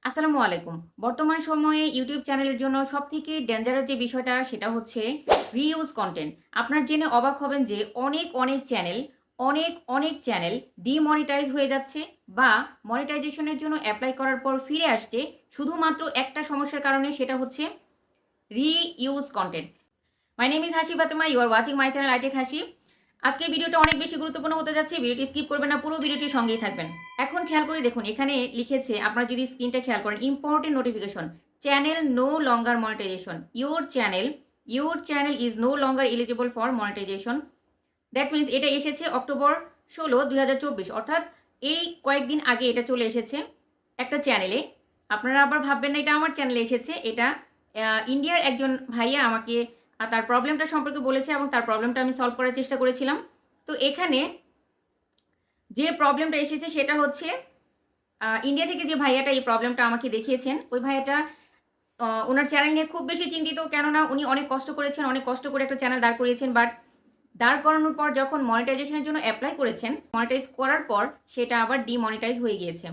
আসসালামু আলাইকুম। বর্তমান সময়ে ইউটিউব চ্যানেলের জন্য সবথেকে ডেঞ্জারাস যে বিষয়টা সেটা হচ্ছে রিইউজ কনটেন্ট। আপনার জেনে অবাক হবেন যে অনেক চ্যানেল ডিমনিটাইজ হয়ে যাচ্ছে বা মনিটাইজেশনের জন্য অ্যাপ্লাই করার পর ফিরে আসছে শুধুমাত্র একটা সমস্যার কারণে, সেটা হচ্ছে reuse content. My name is Hasi Fatema, you are watching my channel Itechhasi। আজকের ভিডিওটা অনেক বেশি গুরুত্বপূর্ণ হতে যাচ্ছে, ভিডিওটি স্কিপ করবেন না, পুরো ভিডিওটির সঙ্গেই থাকবেন। এখন খেয়াল করে দেখুন, এখানে লিখেছে, আপনারা যদি স্ক্রিনটা খেয়াল করেন, important notification, channel no longer monetisation, your channel is no longer eligible for monetisation. That means এটা এসেছে অক্টোবর 16, 2024, অর্থাৎ এই কয়েকদিন আগে এটা চলে এসেছে একটা চ্যানেলে। আপনারা আবার ভাববেন না এটা আমার চ্যানেলে এসেছে, এটা ইন্ডিয়ার একজন ভাইয়া আমাকে তার প্রবলেমটা সম্পর্কে বলেছে এবং তার প্রবলেমটা আমি সলভ করার চেষ্টা করেছিলাম। তো এখানে যে প্রবলেমটা এসেছে সেটা হচ্ছে ইন্ডিয়া থেকে যে ভাইয়াটা এই প্রবলেমটা আমাকে দেখিয়েছেন, ওই ভাইয়াটা ওনার চ্যানেল নিয়ে খুব বেশি চিন্তিত, কেননা উনি অনেক কষ্ট করেছেন, অনেক কষ্ট করে একটা চ্যানেল দাঁড় করিয়েছেন, বাট দাঁড় করানোর পর যখন মনিটাইজেশনের জন্য অ্যাপ্লাই করেছেন, মনিটাইজ করার পর সেটা আবার ডিমনিটাইজ হয়ে গিয়েছে।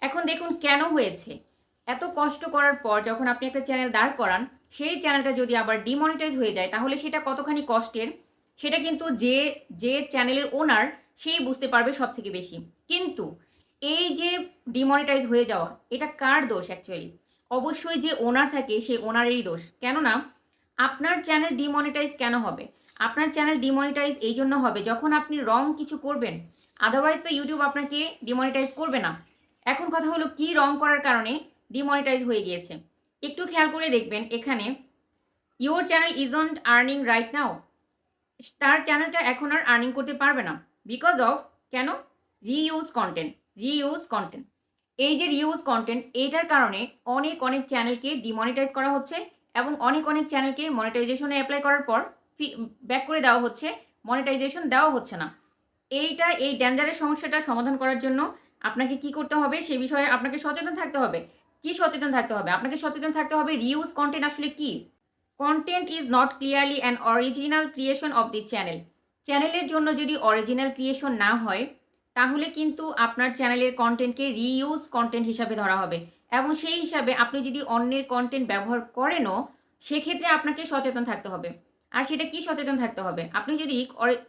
এখন দেখুন কেন হয়েছে। এত কষ্ট করার পর যখন আপনি একটা চ্যানেল দাঁড় করান, সেই চ্যানেলটা যদি আবার ডিমনিটাইজ হয়ে যায় তাহলে সেটা কতখানি কষ্টের, সেটা কিন্তু যে যে চ্যানেলের ওনার সেই বুঝতে পারবে সব থেকে বেশি। কিন্তু এই যে ডিমনিটাইজ হয়ে যাওয়া, এটা কার দোষ অ্যাকচুয়ালি? অবশ্যই যে ওনার থাকে সেই ওনারেরই দোষ। কেননা আপনার চ্যানেল ডিমনিটাইজ কেন হবে? আপনার চ্যানেল ডিমনিটাইজ এই জন্য হবে যখন আপনি রং কিছু করবেন, আদারওয়াইজ তো ইউটিউব আপনাকে ডিমনিটাইজ করবে না। এখন কথা হলো কি রং করার কারণে ডিমনিটাইজ হয়ে গিয়েছে। একটু খেয়াল করে দেখবেন, এখানে your channel isn't earning right now, তার চ্যানেলটা এখন আর আর্নিং করতে পারবে না। বিকজ অফ কেন? Reuse content. এই যে রিইউজ কন্টেন্ট, এইটার কারণে অনেক চ্যানেলকে ডিমনিটাইজ করা হচ্ছে এবং অনেক চ্যানেলকে মনিটাইজেশনে অ্যাপ্লাই করার পর ব্যাক করে দেওয়া হচ্ছে, মনিটাইজেশন দেওয়া হচ্ছে না। এই ডেঞ্জারের সমস্যাটা সমাধান করার জন্য আপনাকে কি করতে হবে সে বিষয়ে আপনাকে সচেতন থাকতে হবে। কি সচেতন থাকতে হবে? আপনাকে সচেতন থাকতে হবে রিইউজ কন্টেন্ট আসলে কি। Content is not clearly an original creation of the channel. চ্যানেলের জন্য যদি অরিজিনাল ক্রিয়েশন না হয় তাহলে কিন্তু আপনার চ্যানেলের কন্টেন্টকে রিইউজ কন্টেন্ট হিসাবে ধরা হবে, এবং সেই হিসাবে আপনি যদি অন্যের কন্টেন্ট ব্যবহার করেনও সেক্ষেত্রে আপনাকে সচেতন থাকতে হবে। আর সেটা কি সচেতন থাকতে হবে? আপনি যদি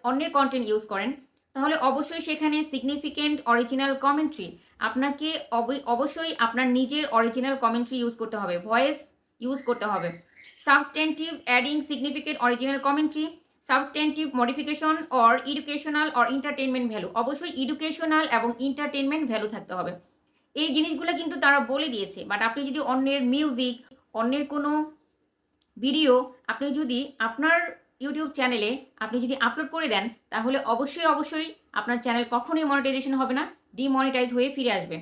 অন্যের কন্টেন্ট ইউজ করেন তাহলে অবশ্যই সেখানে সিগনিফিকেন্ট অরিজিনাল কমেন্ট্রি, আপনাকে অবশ্যই আপনার নিজের অরিজিনাল কমেন্ট্রি ইউজ করতে হবে, ভয়েস ইউজ করতে হবে। Substantive adding significant original commentary, substantive modification or educational or entertainment value, অবশ্যই এডুকেশনাল এবং এন্টারটেনমেন্ট ভ্যালু থাকতে হবে। এই জিনিসগুলো কিন্তু তারা বলে দিয়েছে, বাট আপনি যদি অন্যের মিউজিক, অন্যের কোনো ভিডিও আপনি যদি আপনার ইউটিউব চ্যানেলে আপনি যদি আপলোড করে দেন তাহলে অবশ্যই আপনার চ্যানেল কখনোই মনিটাইজেশন হবে না, ডিমনিটাইজ হয়ে ফিরে আসবে।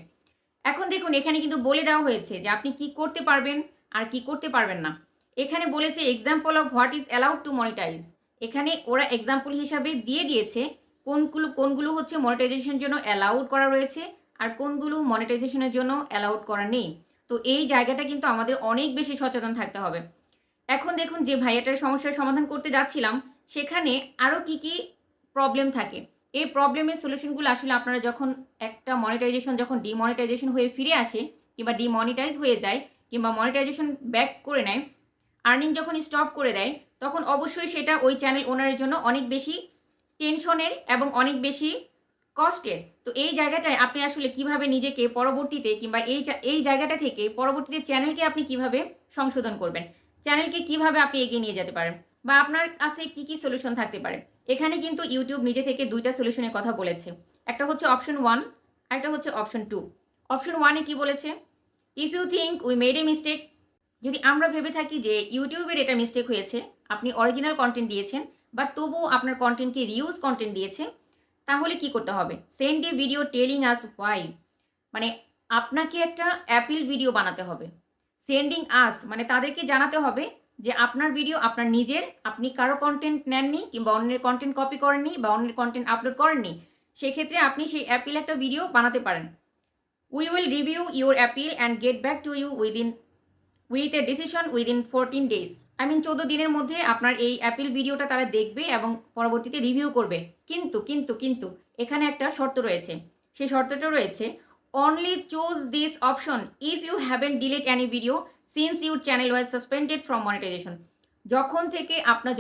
এখন দেখুন, এখানে কিন্তু বলে দেওয়া হয়েছে যে আপনি কি করতে পারবেন আর কি করতে পারবেন না। এখানে বলেছে example of what is allowed to monetise. এখানে ওরা এক্সাম্পল হিসাবে দিয়ে দিয়েছে কোনগুলো হচ্ছে মনিটাইজেশনের জন্য অ্যালাউড করা রয়েছে আর কোনগুলো মনিটাইজেশনের জন্য অ্যালাউড করা নেই। তো এই জায়গাটা কিন্তু আমাদের অনেক বেশি সচেতন থাকতে হবে। এখন দেখুন, যে ভাইয়াটার সমস্যার সমাধান করতে যাচ্ছিলাম সেখানে আরও কি প্রবলেম থাকে। এই প্রবলেমের সলিউশনগুলো আসলে আপনারা যখন একটা মনিটাইজেশন যখন ডিমনিটাইজেশন হয়ে ফিরে আসে কিংবা ডিমনিটাইজ হয়ে যায় কিংবা মনিটাইজেশন ব্যাক করে নেয়, আর্নিং যখন স্টপ করে দেয়, তখন অবশ্যই সেটা ওই চ্যানেল ওনারের জন্য অনেক বেশি টেনশনের এবং অনেক বেশি কষ্টের। তো এই জায়গাটায় আপনি আসলে কিভাবে নিজেকে পরবর্তীতে কিংবা এই জায়গাটা থেকে পরবর্তীতে চ্যানেলকে আপনি কিভাবে সংশোধন করবেন, চ্যানেলকে কিভাবে আপনি এগিয়ে নিয়ে যেতে পারেন, বা আপনার কাছে কি সলিউশন থাকতে পারে। এখানে কিন্তু ইউটিউব নিজে থেকে দুইটা সলিউশনের কথা বলেছে। একটা হচ্ছে অপশন 1 আর একটা হচ্ছে অপশন 2। অপশন 1-এ কি বলেছে? If you think we made a mistake, যদি আমরা ভেবে থাকি যে ইউটিউবের এটা মিস্টেক হয়েছে, আপনি অরিজিনাল কন্টেন্ট দিয়েছেন বাট তবুও আপনার কন্টেন্টকে রিউজ কন্টেন্ট দিয়েছে, তাহলে কি করতে হবে? Send A video telling us why, মানে আপনাকে একটা অ্যাপিল ভিডিও বানাতে হবে। সেন্ডিং আস মানে তাদেরকে জানাতে হবে যে আপনার ভিডিও আপনার নিজের, আপনি কারো কন্টেন্ট নেননি কিংবা অন্যের কন্টেন্ট কপি করেননি বা অন্যের কন্টেন্ট আপলোড করেননি, সেক্ষেত্রে আপনি সেই অ্যাপিল একটা ভিডিও বানাতে পারেন। We will review your appeal and get back to you with a decision within 14 days। 14 দিনের মধ্যে আপনার এই অ্যাপিল ভিডিওটা তারা দেখবে এবং পরবর্তীতে রিভিউ করবে। কিন্তু এখানে একটা শর্ত রয়েছে। সেই শর্তটা রয়েছে, only choose this option if you haven't deleted any video since your channel was suspended from monetization.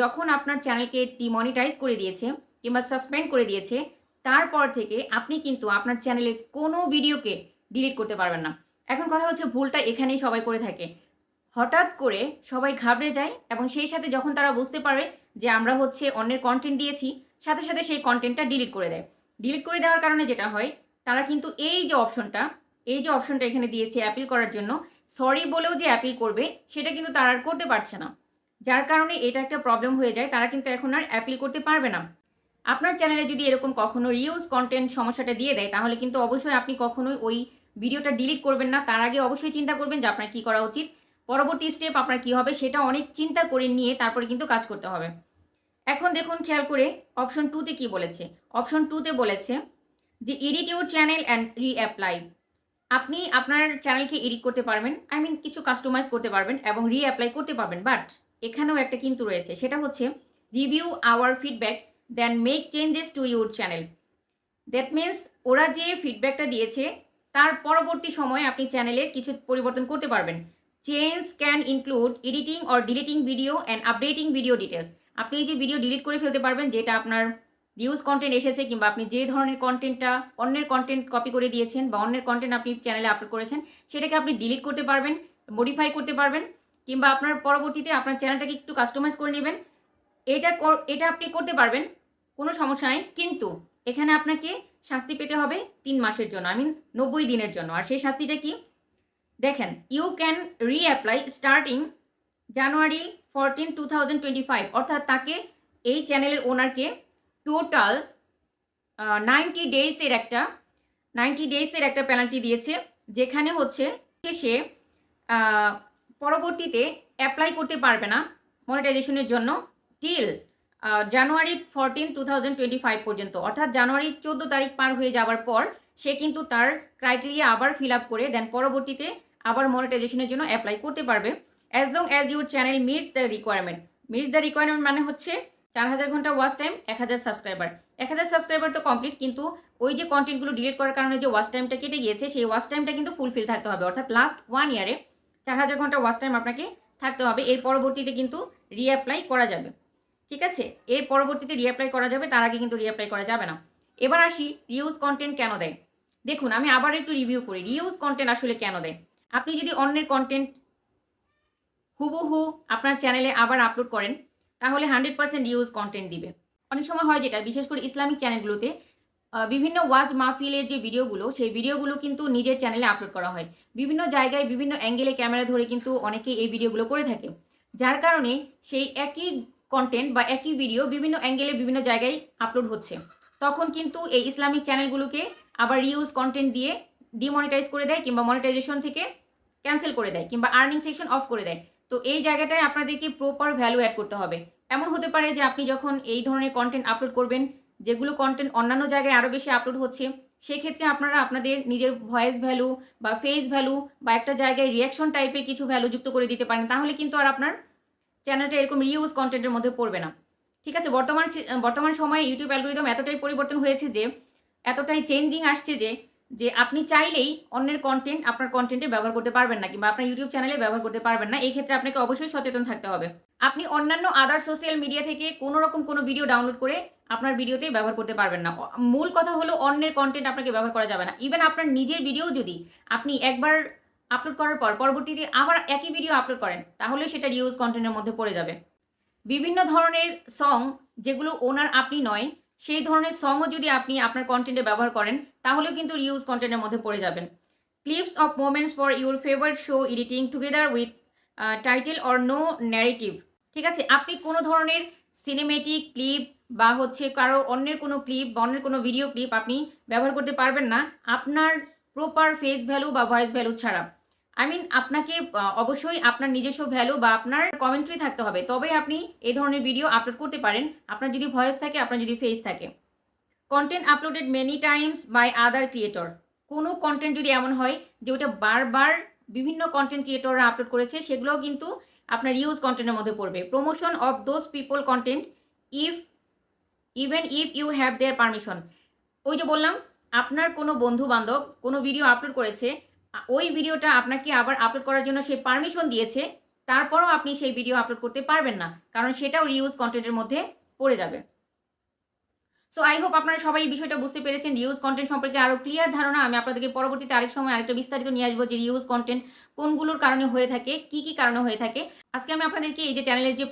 যখন আপনার চ্যানেলকে ডিমনিটাইজ করে দিয়েছে কিংবা সাসপেন্ড করে দিয়েছে, তারপর থেকে আপনি কিন্তু আপনার চ্যানেলের কোনো ভিডিওকে ডিলিট করতে পারবেন না। এখন কথা হচ্ছে, ভুলটা এখানেই সবাই করে থাকে। হঠাৎ করে সবাই ঘাবড়ে যায় এবং সেই সাথে যখন তারা বুঝতে পারে যে আমরা হচ্ছে অন্যের কন্টেন্ট দিয়েছি, সাথে সাথে সেই কন্টেন্টটা ডিলিট করে দেয়। ডিলিট করে দেওয়ার কারণে যেটা হয়, তারা কিন্তু এই যে অপশনটা এখানে দিয়েছে অ্যাপিল করার জন্য, সরি বলেও যে অ্যাপিল করবে সেটা কিন্তু তারা আর করতে পারছে না। যার কারণে এটা একটা প্রবলেম হয়ে যায়, তারা কিন্তু এখন আর অ্যাপিল করতে পারবে না। আপনার চ্যানেলে যদি এরকম কখনো রিউজ কন্টেন্ট সমস্যাটা দিয়ে দেয়, তাহলে কিন্তু অবশ্যই আপনি কখনোই ওই ভিডিওটা ডিলিট করবেন না। তার আগে অবশ্যই চিন্তা করবেন যে আপনার কী করা উচিত, পরবর্তী স্টেপ আপনার কী হবে, সেটা অনেক চিন্তা করে নিয়ে তারপরে কিন্তু কাজ করতে হবে। এখন দেখুন খেয়াল করে অপশন 2তে কী বলেছে। অপশন 2তে বলেছে যে edit your channel and reapply. আপনি আপনার চ্যানেলকে এডিট করতে পারবেন, কিছু কাস্টমাইজ করতে পারবেন এবং রিঅ্যাপ্লাই করতে পারবেন। বাট এখানেও একটা কিন্তু রয়েছে, সেটা হচ্ছে review our feedback then make changes to your channel. That means ওরা যে ফিডব্যাকটা দিয়েছে তার পরবর্তী সময়ে আপনি চ্যানেলের কিছু পরিবর্তন করতে পারবেন। Change can include editing or deleting video and updating video details. আপনি এই যে ভিডিও ডিলিট করে ফেলতে পারবেন যেটা আপনার রিউজ কন্টেন্ট এসেছে, কিংবা আপনি যে ধরনের কন্টেন্টটা অন্যের কন্টেন্ট কপি করে দিয়েছেন বা অন্যের কন্টেন্ট আপনি চ্যানেলে আপলোড করেছেন, সেটাকে আপনি ডিলিট করতে পারবেন, মডিফাই করতে পারবেন, কিংবা আপনার পরবর্তীতে আপনার চ্যানেলটাকে একটু কাস্টমাইজ করে নেবেন। এটা আপনি করতে পারবেন, কোনো সমস্যা নাই। কিন্তু এখানে আপনাকে শাস্তি পেতে হবে 3 মাসের জন্য, 90 দিনের জন্য। আর সেই শাস্তিটা কি দেখেন, ইউ ক্যান রিঅ্যাপ্লাই স্টার্টিং জানুয়ারি 14, 2025। অর্থাৎ তাকে, এই চ্যানেলের ওনারকে টোটাল 90 ডেজের একটা পেনাল্টি দিয়েছে, যেখানে হচ্ছে সে পরবর্তীতে অ্যাপ্লাই করতে পারবে না মনিটাইজেশনের জন্য টিল জানুয়ারি 14, 2025 পর্যন্ত। অর্থাৎ জানুয়ারি 14 তারিখ পার হয়ে যাওয়ার পর সে কিন্তু তার ক্রাইটেরিয়া আবার ফিল আপ করে দেন পরবর্তীতে আবার মনিটাইজেশনের জন্য অ্যাপ্লাই করতে পারবে, as long as your channel meets the requirement. মানে হচ্ছে 4000 ঘন্টা ওয়াচ টাইম, 1000 সাবস্ক্রাইবার। 1000 সাবস্ক্রাইবার তো কমপ্লিট, কিন্তু ওই যে কন্টেন্টগুলো ডিলিট করার কারণে যে ওয়াচ টাইমটা কেটে গিয়েছে, সেই ওয়াচ টাইমটা কিন্তু ফুলফিল থাকতে হবে। অর্থাৎ লাস্ট 1 ইয়ারে 4000 ঘন্টা ওয়াচ টাইম আপনাকে থাকতে হবে। এর পরবর্তীতে কিন্তু রিঅ্যাপ্লাই করা যাবে। ঠিক আছে, এর পরবর্তীতে রিঅ্যাপ্লাই করা যাবে, তার আগে কিন্তু রিঅ্যাপ্লাই করা যাবে না। এবার আসি রিউজ কন্টেন্ট কেন দেয়। দেখুন, আমি আবার একটু রিভিউ করি রিউজ কন্টেন্ট আসলে কেন দেয়। আপনি যদি অন্যের কন্টেন্ট হুবহু আপনার চ্যানেলে আবার আপলোড করেন, তাহলে 100% রিউজ কন্টেন্ট দিবে। অনেক সময় হয় যেটা, বিশেষ করে ইসলামিক চ্যানেলগুলোতে বিভিন্ন ওয়াজ মাহফিলের যে ভিডিওগুলো, সেই ভিডিওগুলো কিন্তু নিজের চ্যানেলে আপলোড করা হয়। বিভিন্ন জায়গায় বিভিন্ন অ্যাঙ্গেলে ক্যামেরা ধরে কিন্তু অনেকেই এই ভিডিওগুলো করে থাকে, যার কারণে সেই একই কন্টেন্ট বা একই ভিডিও বিভিন্ন অ্যাঙ্গেলে বিভিন্ন জায়গায় আপলোড হচ্ছে। তখন কিন্তু এই ইসলামিক চ্যানেলগুলোকে আবার রিউজ কন্টেন্ট দিয়ে ডিমনিটাইজ করে দেয়, কিংবা মনিটাইজেশন থেকে ক্যান্সেল করে দেয়, কিংবা আর্নিং সেকশন অফ করে দেয়। তো এই জায়গাটায় আপনাদেরকে প্রপার ভ্যালু অ্যাড করতে হবে। এমন হতে পারে যে আপনি যখন এই ধরনের কন্টেন্ট আপলোড করবেন, যেগুলো কন্টেন্ট অন্যান্য জায়গায় আরও বেশি আপলোড হচ্ছে, সেক্ষেত্রে আপনারা আপনাদের নিজের ভয়েস ভ্যালু বা ফেস ভ্যালু বা একটা জায়গায় রিয়াকশন টাইপের কিছু ভ্যালু যুক্ত করে দিতে পারেন। তাহলে কিন্তু আর আপনার চ্যানেলটা এরকম রিউজ কন্টেন্টের মধ্যে পড়বে না। ঠিক আছে, বর্তমান সময়ে ইউটিউব অ্যালগরিদম এতটাই পরিবর্তন হয়েছে যে, এতটাই চেঞ্জিং আসছে যে আপনি চাইলেই অন্যের কন্টেন্ট আপনার কন্টেন্টে ব্যবহার করতে পারবেন না, কিংবা আপনার ইউটিউব চ্যানেলে ব্যবহার করতে পারবেন না। এই ক্ষেত্রে আপনাকে অবশ্যই সচেতন থাকতে হবে। আপনি অন্যান্য আদার সোশ্যাল মিডিয়া থেকে কোনো ভিডিও ডাউনলোড করে আপনার ভিডিওতে ব্যবহার করতে পারবেন না। মূল কথা হলো, অন্যের কন্টেন্ট আপনাকে ব্যবহার করা যাবে না। ইভেন আপনার নিজের ভিডিও যদি আপনি একবার আপলোড করার পর পরবর্তীতে আবার একই ভিডিও আপলোড করেন, তাহলে সেটা রিউজ কন্টেন্টের মধ্যে পড়ে যাবে। বিভিন্ন ধরনের সং যেগুলো ওনার আপনি নয়, সেই ধরনের সংও যদি আপনি আপনার কন্টেন্টে ব্যবহার করেন, তাহলেও কিন্তু রিউজ কন্টেন্টের মধ্যে পড়ে যাবেন। Clips of moments for your favourite show editing together with title or no narrative. ঠিক আছে, আপনি কোনো ধরনের সিনেমেটিক ক্লিপ বা হচ্ছে কারো অন্যের কোনো ক্লিপ বা অন্যের কোনো ভিডিও ক্লিপ আপনি ব্যবহার করতে পারবেন না আপনার প্রপার ফেস ভ্যালু বা ভয়েস ভ্যালু ছাড়া। আপনাকে অবশ্যই আপনার নিজস্ব ভ্যালু বা আপনার কমেন্ট্রি থাকতে হবে, তবে আপনি এই ধরনের ভিডিও আপলোড করতে পারেন, আপনার যদি ভয়েস থাকে, আপনার যদি ফেস থাকে। Content uploaded many times by other creator. কোনো কন্টেন্ট যদি এমন হয় যে ওটা বারবার বিভিন্ন কন্টেন্ট ক্রিয়েটররা আপলোড করেছে, সেগুলোও কিন্তু আপনার ইউজ কন্টেন্টের মধ্যে পড়বে। Promotion of those people content even if you have their permission. ওই যে বললাম, আপনার কোনো বন্ধু বান্ধব কোনো ভিডিও আপলোড করেছে, ওই ভিডিওটা আপনাকে আবার আপলোড করার জন্য সে পারমিশন দিয়েছে, তারপরও আপনি সেই ভিডিও আপলোড করতে পারবেন না, কারণ সেটাও রিউজ কন্টেন্টের মধ্যে পড়ে যাবে। সো আই হোপ আপনারা সবাই এই বিষয়টা বুঝতে পেরেছেন। রিউজ কন্টেন্ট সম্পর্কে আরও ক্লিয়ার ধারণা আমি আপনাদেরকে পরবর্তীতে আরেক সময় আরেকটা বিস্তারিত নিয়ে আসবো, যে রিউজ কন্টেন্ট কোনগুলোর কারণে হয়ে থাকে, কি কি কারণে হয়ে থাকে। আজকে আমি আপনাদেরকে এই যে চ্যানেলের যে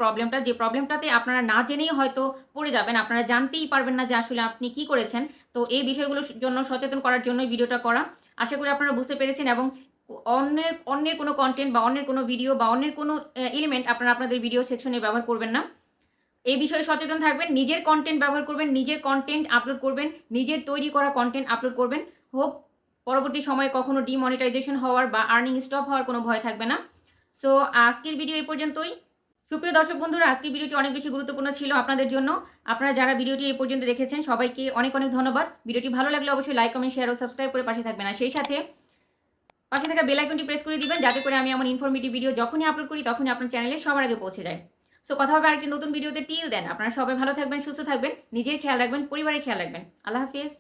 প্রবলেমটাতে আপনারা না জেনেই হয়তো পড়ে যাবেন, আপনারা জানতেই পারবেন না যে আসলে আপনি কি করেছেন। তো এই বিষয়গুলোর জন্য সচেতন করার জন্যই ভিডিওটা করা। আশা করি আপনারা বুঝতে পেরেছেন, এবং অন্যের কোনো কন্টেন্ট বা অন্যের কোনো ভিডিও বা অন্যের কোনো এলিমেন্ট আপনারা আপনাদের ভিডিও সেকশনে ব্যবহার করবেন না। এই বিষয়ে সচেতন থাকবেন, নিজের কন্টেন্ট ব্যবহার করবেন, নিজের কন্টেন্ট আপলোড করবেন, নিজের তৈরি করা কন্টেন্ট আপলোড করবেন। হোক পরবর্তী সময়ে কখনো ডিমনিটাইজেশন হওয়ার বা আর্নিং স্টপ হওয়ার কোনো ভয় থাকবে না। সো আজকের ভিডিও এই পর্যন্তই। সুপ্রিয় দর্শক বন্ধুরা, আজকের ভিডিওটি অনেক বেশি গুরুত্বপূর্ণ ছিল আপনাদের জন্য। আপনারা যারা ভিডিওটি এই পর্যন্ত দেখেছেন সবাইকে অনেক অনেক ধন্যবাদ। ভিডিওটি ভালো লাগলে অবশ্যই লাইক, কমেন্ট, শেয়ার ও সাবস্ক্রাইব করে পাশে থাকবেন, আর সেই সাথে পাশে থাকা বেল আইকনটি প্রেস করে দিবেন, যাতে করে আমি এমন ইনফরমেটিভ ভিডিও যখনই আপলোড করি তখনই আপনার চ্যানেলে সবার আগে পৌঁছে যায়। সো কথা হবে আরেকটি নতুন ভিডিওতে। টিল দেন আপনারা সবাই ভালো থাকবেন, সুস্থ থাকবেন, নিজের খেয়াল রাখবেন, পরিবারের খেয়াল রাখবেন। আল্লাহ হাফিজ।